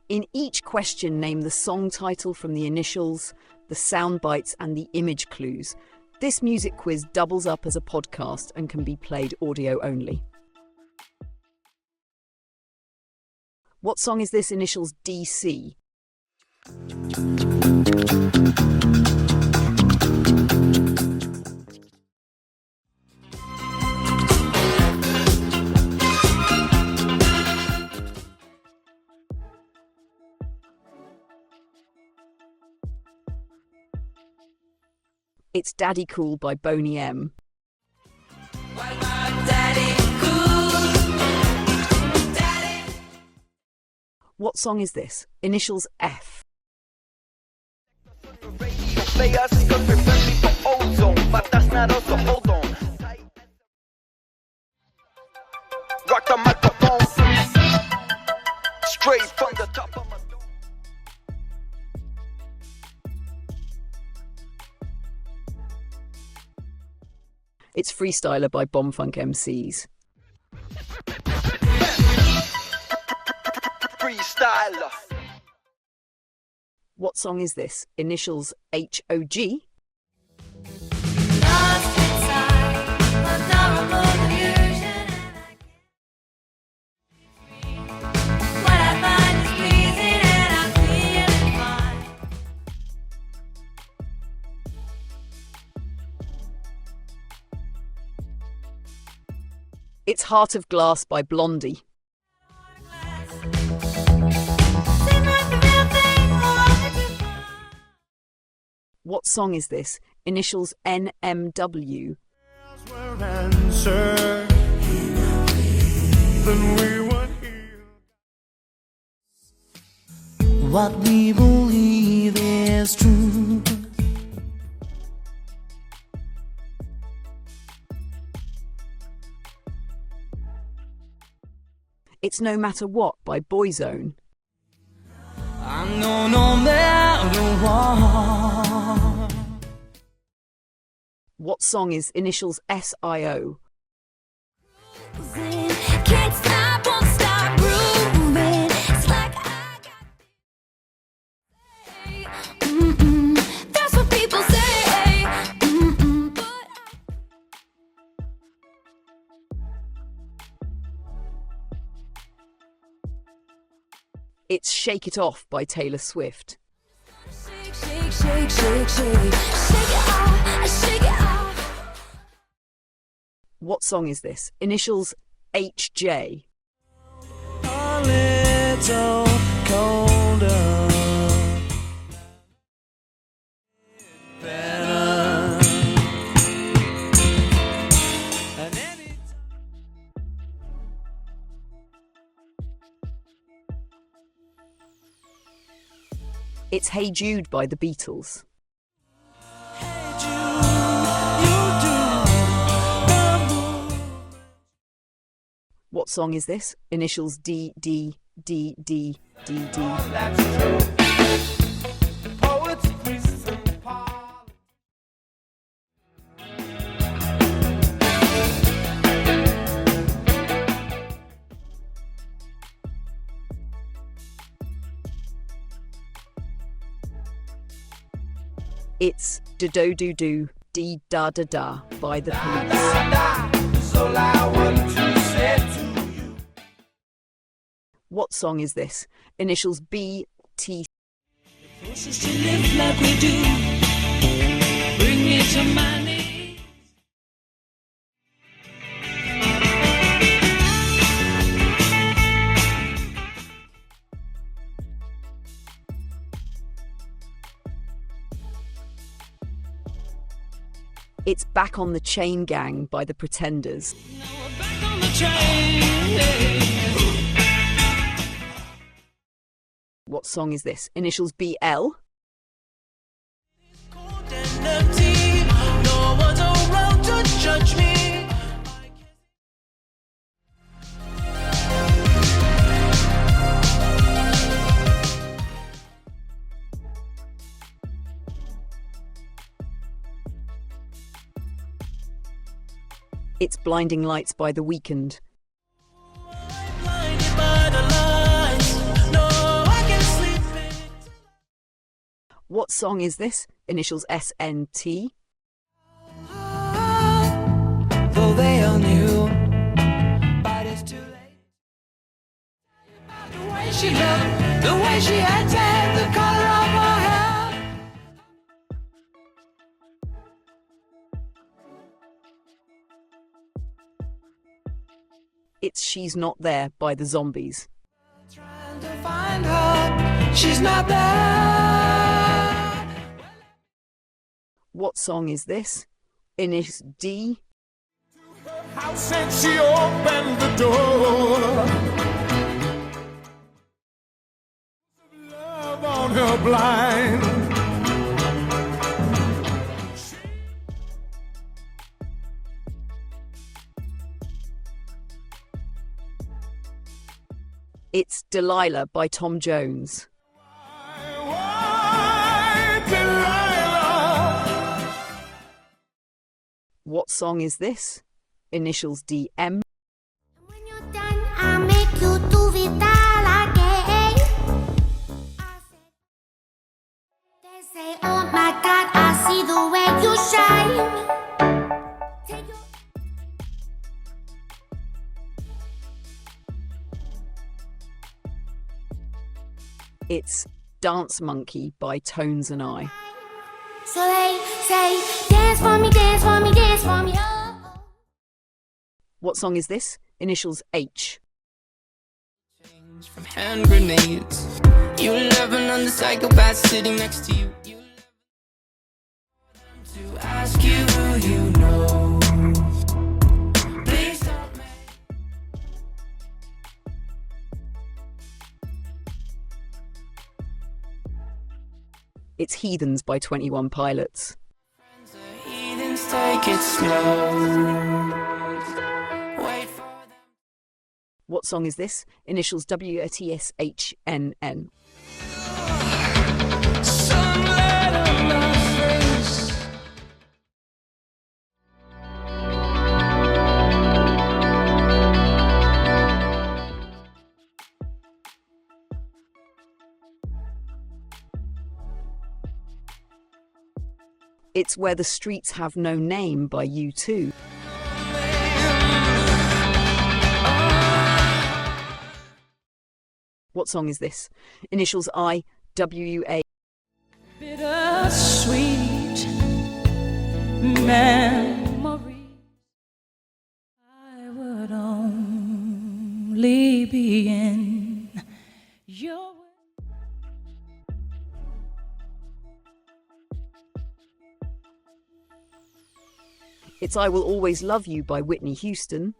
In each question, name the song title from the initials, the sound bites, and the image clues. This music quiz doubles up as a podcast and can be played audio only. What song is this? Initials DC. It's Daddy Cool by Boney M. What song is this? Initials F. Straight from the top of my... It's Freestyler by Bombfunk MCs. Freestyler. What song is this? Initials HOG. It's Heart of Glass by Blondie. What song is this? Initials NMW. What we believe is true. It's No Matter What by Boyzone. I know no matter what. What song is initials SIO? Can't stop, won't stop grooving. It's like I got... That's what people say. It's Shake It Off by Taylor Swift. Shake, shake, shake, shake, shake. Shake it off, shake it off. What song is this? Initials HJ. A little colder. It's Hey Jude by the Beatles. Hey Jude, what song is this? Initials D, D, D, D, D, D. It's Do-Do-Do-Do, Dee-Da-Da-Da by the Police. What song is this? Initials B, T. It's Back on the Chain Gang by the Pretenders. What song is this? Initials BL. It's Blinding Lights by The Weeknd. What song is this? Initials SNT. Though they all knew, but it's too late. The way she looked, the way she acted, the color of her hair. It's She's Not There by the Zombies. Trying to find her, she's not there. What song is this? Initials D. House and she opened the door. Love on her blind. It's Delilah by Tom Jones. Why, Delilah? What song is this? Initials DM. When you're done, I'll make you do vital again. They say, oh my God, I see the way you shine. Take your It's Dance Monkey by Tones and I. So they say, dance for me, dance for me, dance for me. Oh. What song is this? Initials H. From hand grenades, you love another psychopath sitting next to you. You love them to ask you who you know. Please don't make It's Heathens by 21 Pilots. friends are heathens, take it slow. Wait for them. What song is this? Initials WTSHNN. Sunlight on my face. It's Where the Streets Have No Name by U2. What song is this? Initials IWA. Bittersweet memory. I would only be in your way. It's I Will Always Love You by Whitney Houston.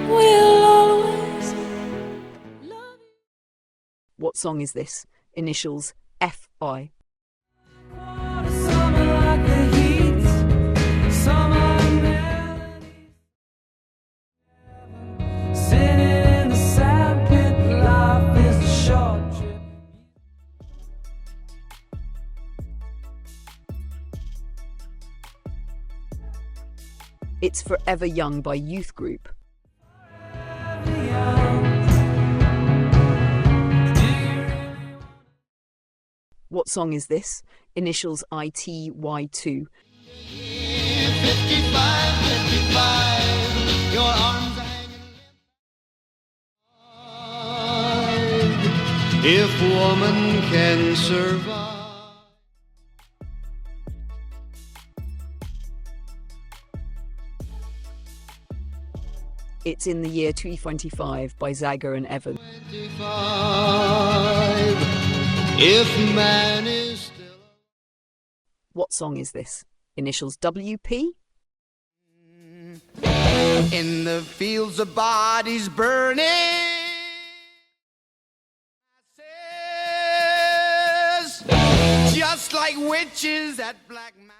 We'll always love you. What song is this? Initials FI. Summer like the heat, summer melodies. Sitting in the sandpit, life is a short trip. It's Forever Young by Youth Group. What song is this? Initials ITY2. 55, 55, your arms hanging limp. If woman can survive. It's In the Year 2025 by Zaga and Evan. 25, if man is still. What song is this? Initials WP. In the fields of bodies burning, just like witches at black mass.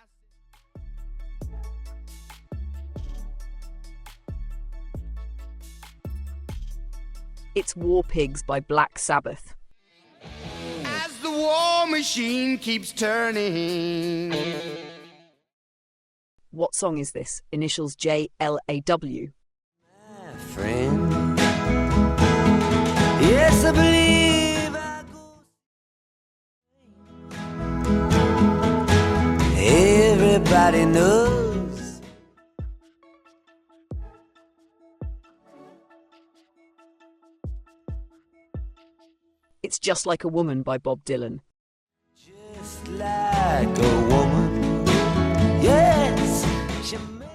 It's War Pigs by Black Sabbath. As the war machine keeps turning. What song is this? Initials JLAW. Friend, yes, I believe. everybody knows. It's Just Like a Woman by Bob Dylan. Just like a woman, yes, she makes.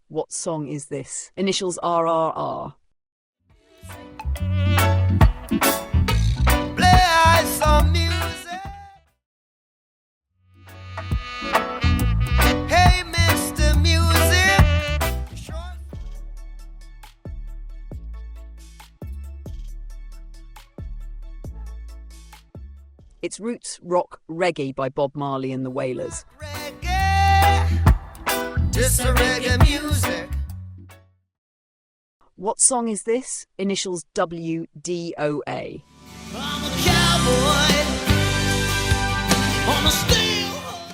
What song is this? Initials RRR. Play some music. Hey, Mr. Music. It's roots rock reggae by Bob Marley and the Wailers. Reggae, just a reggae music. What song is this? Initials WDOA. I'm a cowboy on a steel horse.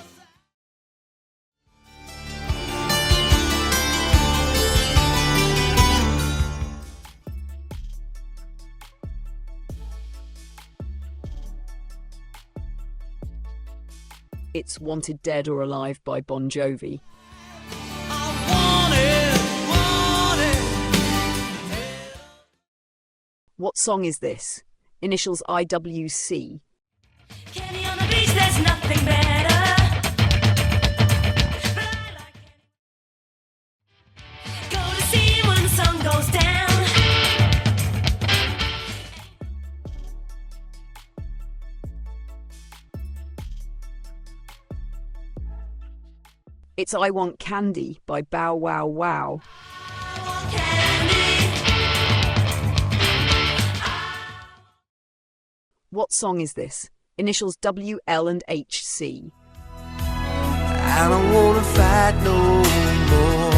It's Wanted Dead or Alive by Bon Jovi. What song is this? Initials IWC. Candy on the beach, there's nothing better. But I like candy. Go to sea when the sun goes down. It's I Want Candy by Bow Wow Wow. Candy. What song is this? Initials WL and HC. I don't wanna fight no more.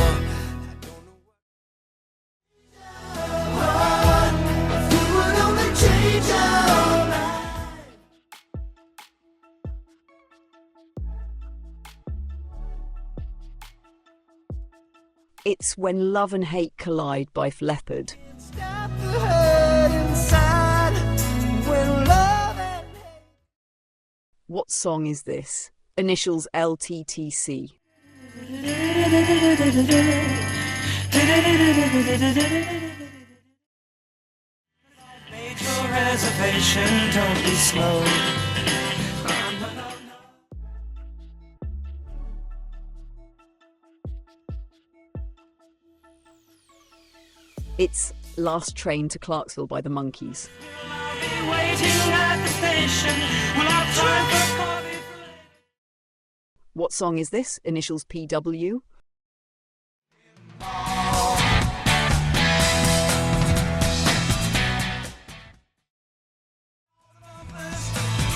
You would only change our life. It's When Love and Hate Collide by Leopard. Stop the hurt inside when love and hate. What song is this? Initials LTTC. Make your reservation, don't be slow. It's Last Train to Clarksville by the Monkees. I'll be waiting at the station. Will I try for coffee? What song is this? Initials PW.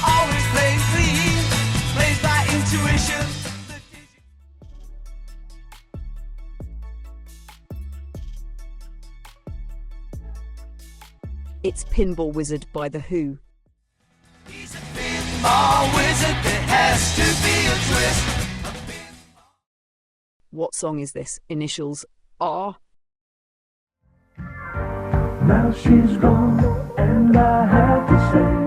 Always play clean, plays by intuition. It's Pinball Wizard by The Who. He's a pinball wizard, there has to be a twist. What song is this? Initials R. Now she's gone, and I have to say.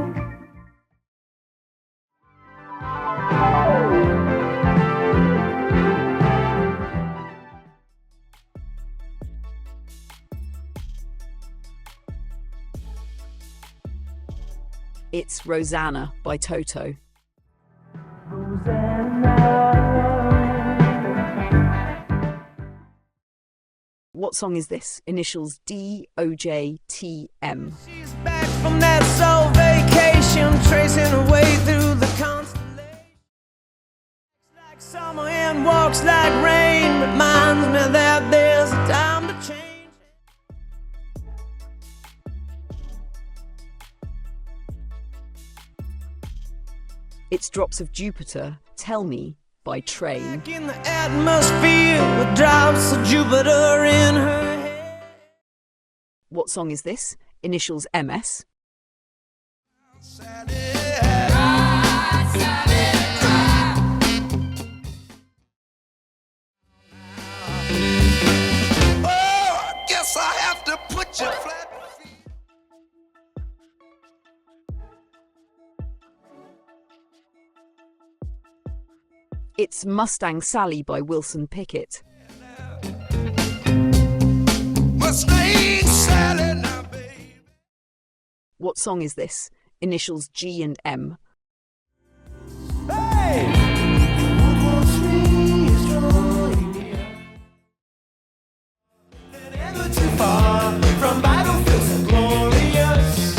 It's Rosanna by Toto. What song is this? Initials DOJTM. She's back from that soul vacation, tracing her way through the constellations. Like summer and walks like rain, reminds me that there's a time to change. It's Drops of Jupiter, Tell Me by Train. Back in the atmosphere with drops of Jupiter in her head. What song is this? Initials MS. Oh, I guess I have to put you flat. It's Mustang Sally by Wilson Pickett. Mustang Sally now, babe. What song is this? Initials G and M. Hey! Never too far from battlefields so glorious.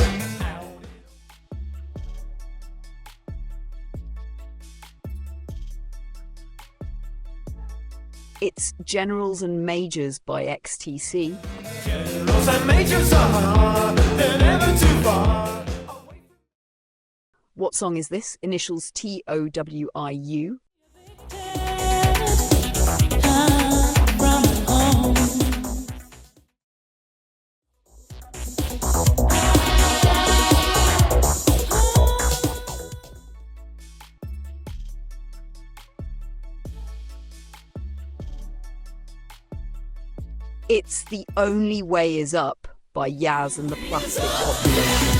It's Generals and Majors by XTC. Generals and majors are, they're never too far. What song is this? Initials TOWIU. It's The Only Way Is Up by Yaz and the Plastic Population.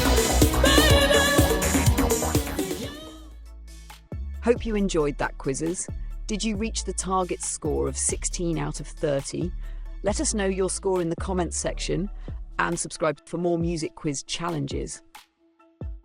Hope you enjoyed that, quizzes. Did you reach the target score of 16 out of 30? Let us know your score in the comments section and subscribe for more music quiz challenges.